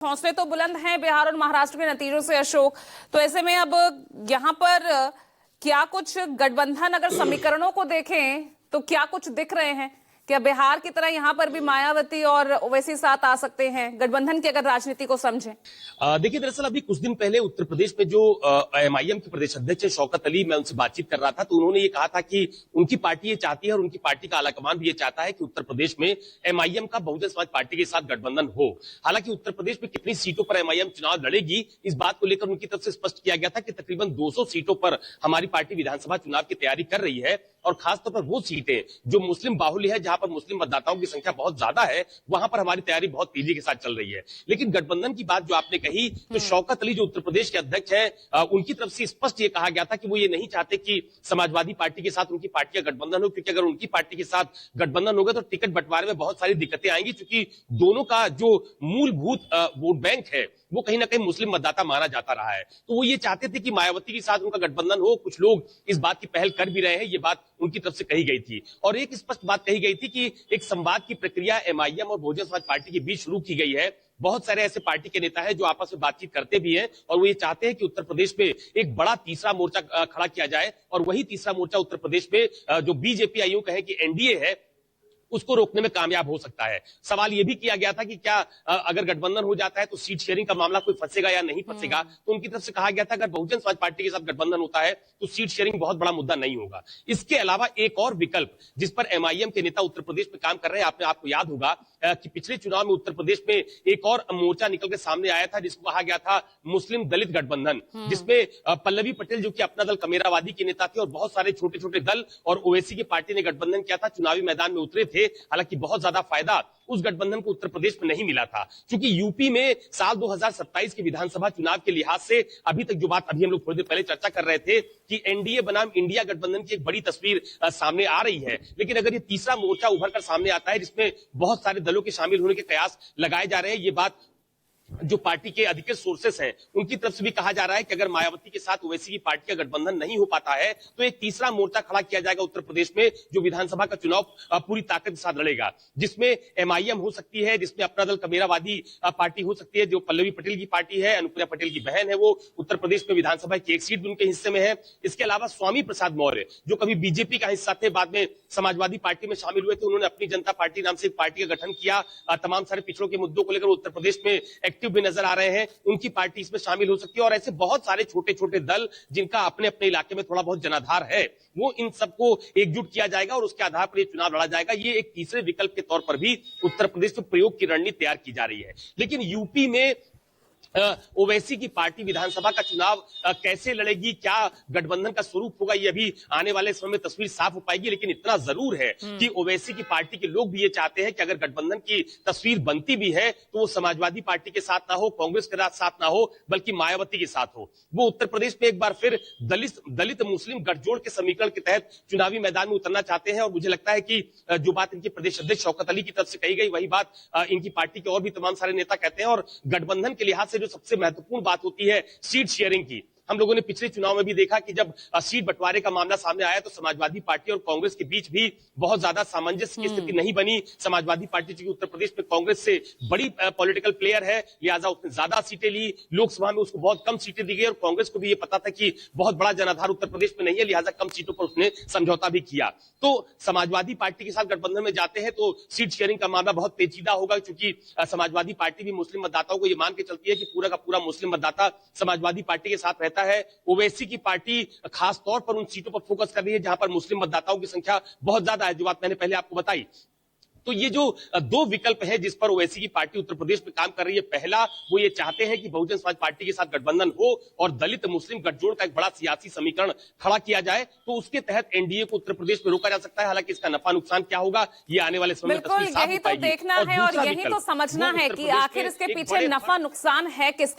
हौसले तो बुलंद हैं बिहार और महाराष्ट्र के नतीजों से, अशोक। तो ऐसे में अब यहाँ पर क्या कुछ गठबंधन, अगर समीकरणों को देखें तो क्या कुछ दिख रहे हैं? क्या बिहार की तरह यहाँ पर भी मायावती और ओवैसी साथ आ सकते हैं गठबंधन की अगर राजनीति को समझें? देखिए, दरअसल अभी कुछ दिन पहले उत्तर प्रदेश में जो एमआईएम के प्रदेश अध्यक्ष है शौकत अली, मैं उनसे बातचीत कर रहा था तो उन्होंने ये कहा था कि उनकी पार्टी ये चाहती है और उनकी पार्टी का आलाकमान भी ये चाहता है कि उत्तर प्रदेश में एमआईएम का बहुजन समाज पार्टी के साथ गठबंधन हो। हालांकि उत्तर प्रदेश में कितनी सीटों पर एमआईएम चुनाव लड़ेगी, इस बात को लेकर उनकी तरफ से स्पष्ट किया गया था कि तकरीबन 200 सीटों पर हमारी पार्टी विधानसभा चुनाव की तैयारी कर रही है और खासतौर पर वो सीटें जो मुस्लिम बाहुल्य है, जहां पर मुस्लिम मतदाताओं की संख्या बहुत ज्यादा है, वहां पर हमारी तैयारी बहुत तेजी के साथ चल रही है। लेकिन गठबंधन की बात जो आपने कही, तो शौकत अली जो उत्तर प्रदेश के अध्यक्ष हैं, उनकी तरफ से स्पष्ट ये कहा गया था कि वो ये नहीं चाहते कि समाजवादी पार्टी के साथ उनकी पार्टी का गठबंधन हो, क्योंकि अगर उनकी पार्टी के साथ गठबंधन होगा तो टिकट बंटवारे में बहुत सारी दिक्कतें आएंगी, क्योंकि दोनों का जो मूलभूत वोट बैंक है वो कहीं ना कहीं मुस्लिम मतदाता माना जाता रहा है। तो वो ये चाहते थे कि मायावती के साथ उनका गठबंधन हो। कुछ लोग इस बात की पहल कर भी रहे हैं, ये बात उनकी तरफ से कही गई थी। और एक स्पष्ट बात कही गई थी कि एक संवाद की प्रक्रिया एमआईएम और बहुजन समाज पार्टी के बीच शुरू की गई है। बहुत सारे ऐसे पार्टी के नेता हैं जो आपस में बातचीत करते भी हैं और वो ये चाहते हैं कि उत्तर प्रदेश में एक बड़ा तीसरा मोर्चा खड़ा किया जाए और वही तीसरा मोर्चा उत्तर प्रदेश में जो बीजेपी आईयू कहे कि एनडीए है, उसको रोकने में कामयाब हो सकता है। सवाल यह भी किया गया था कि क्या अगर गठबंधन हो जाता है तो सीट शेयरिंग का मामला कोई फंसेगा या नहीं फंसेगा। तो उनकी तरफ से कहा गया था अगर बहुजन समाज पार्टी के साथ गठबंधन होता है तो सीट शेयरिंग बहुत बड़ा मुद्दा नहीं होगा। इसके अलावा एक और विकल्प जिस पर एमआईएम के नेता उत्तर प्रदेश में काम कर रहे हैं, आपको याद होगा कि पिछले चुनाव में उत्तर प्रदेश में एक और मोर्चा निकल के सामने आया था जिसको कहा गया था मुस्लिम दलित गठबंधन, जिसमें पल्लवी पटेल जो कि अपना दल कमेरावादी के नेता थे और बहुत सारे छोटे छोटे दल और ओवैसी की पार्टी ने गठबंधन किया था, चुनावी मैदान में उतरे थे। हालांकि बहुत ज्यादा फायदा उस गठबंधन को उत्तर प्रदेश में नहीं मिला था, क्योंकि यूपी में साल 2027 के विधानसभा चुनाव के लिहाज से अभी तक जो बात अभी हम लोग थोड़ी देर पहले चर्चा कर रहे थे कि एनडीए बनाम इंडिया गठबंधन की एक बड़ी तस्वीर सामने आ रही है। लेकिन अगर ये तीसरा मोर्चा उभर कर सामने आता है जिसमें बहुत सारे दलों के शामिल होने के कयास लगाए जा रहे हैं, ये बात जो पार्टी के अधिकृत सोर्सेस हैं उनकी तरफ से भी कहा जा रहा है कि अगर मायावती के साथ ओवैसी की पार्टी का गठबंधन नहीं हो पाता है तो एक तीसरा मोर्चा खड़ा किया जाएगा उत्तर प्रदेश में, जो विधानसभा का चुनाव पूरी ताकत के साथ लड़ेगा, जिसमें एमआईएम हो सकती है, जिसमें अपना दल कमेरावादी पार्टी हो सकती है, जो पल्लवी पटेल की पार्टी है, अनुप्रिया पटेल की बहन है, वो उत्तर प्रदेश में विधानसभा की एक सीट भी उनके हिस्से में है। इसके अलावा स्वामी प्रसाद मौर्य जो कभी बीजेपी का हिस्सा थे, बाद में समाजवादी पार्टी में शामिल हुए थे, उन्होंने अपनी जनता पार्टी नाम से एक पार्टी का गठन किया। तमाम सारे पिछड़ों के मुद्दों को लेकर उत्तर प्रदेश में एक्टिव भी नजर आ रहे हैं, उनकी पार्टी इसमें शामिल हो सकती है। और ऐसे बहुत सारे छोटे छोटे दल जिनका अपने अपने इलाके में थोड़ा बहुत जनाधार है, वो इन सबको एकजुट किया जाएगा और उसके आधार पर ये चुनाव लड़ा जाएगा। ये एक तीसरे विकल्प के तौर पर भी उत्तर प्रदेश में प्रयोग की रणनीति तैयार की जा रही है। लेकिन यूपी में ओवैसी की पार्टी विधानसभा का चुनाव कैसे लड़ेगी, क्या गठबंधन का स्वरूप होगा, ये अभी आने वाले समय में तस्वीर साफ हो पाएगी। लेकिन इतना जरूर है कि ओवैसी की पार्टी के लोग भी ये चाहते हैं कि अगर गठबंधन की तस्वीर बनती भी है तो वो समाजवादी पार्टी के साथ ना हो, कांग्रेस के साथ ना हो, बल्कि मायावती के साथ हो। वो उत्तर प्रदेश में एक बार फिर दलित मुस्लिम गठजोड़ के समीकरण के तहत चुनावी मैदान में उतरना चाहते हैं। और मुझे लगता है कि जो बात इनके प्रदेश अध्यक्ष शौकत अली की तरफ से कही गई, वही बात इनकी पार्टी के और भी तमाम सारे नेता कहते हैं। और गठबंधन के लिहाज से जो सबसे महत्वपूर्ण बात होती है सीट शेयरिंग की, हम लोगों ने पिछले चुनाव में भी देखा कि जब सीट बंटवारे का मामला सामने आया तो समाजवादी पार्टी और कांग्रेस के बीच भी बहुत ज्यादा सामंजस्य की स्थिति नहीं बनी। समाजवादी पार्टी चूंकि उत्तर प्रदेश में कांग्रेस से बड़ी पॉलिटिकल प्लेयर है, लिहाजा उसने ज्यादा सीटें ली, लोकसभा में उसको बहुत कम सीटें दी गई और कांग्रेस को भी ये पता था कि बहुत बड़ा जनाधार उत्तर प्रदेश में नहीं है, लिहाजा कम सीटों पर उसने समझौता भी किया। तो समाजवादी पार्टी के साथ गठबंधन में जाते हैं तो सीट शेयरिंग का मामला बहुत पेचीदा होगा, क्योंकि समाजवादी पार्टी भी मुस्लिम मतदाताओं को ये मान के चलती है कि पूरा का पूरा मुस्लिम मतदाता समाजवादी पार्टी के साथ रहता है। ओवैसी की पार्टी खास तौर पर उन सीटों पर फोकस कर रही है जहां पर मुस्लिम मतदाताओं की संख्या बहुत ज्यादा है, जो बात मैंने पहले आपको बताई। तो ये जो दो विकल्प है जिस पर ओवैसी की पार्टी उत्तर प्रदेश में काम कर रही है, पहला वो ये चाहते हैं कि बहुजन समाज पार्टी के साथ गठबंधन हो और दलित मुस्लिम गठजोड़ का एक बड़ा सियासी समीकरण खड़ा किया जाए, तो उसके तहत एनडीए को उत्तर प्रदेश में रोका जा सकता है। हालांकि इसका नफा नुकसान क्या होगा ये आने वाले समय में बिल्कुल यही तो देखना है और यही तो समझना है कि आखिर इसके पीछे नफा नुकसान है किसका।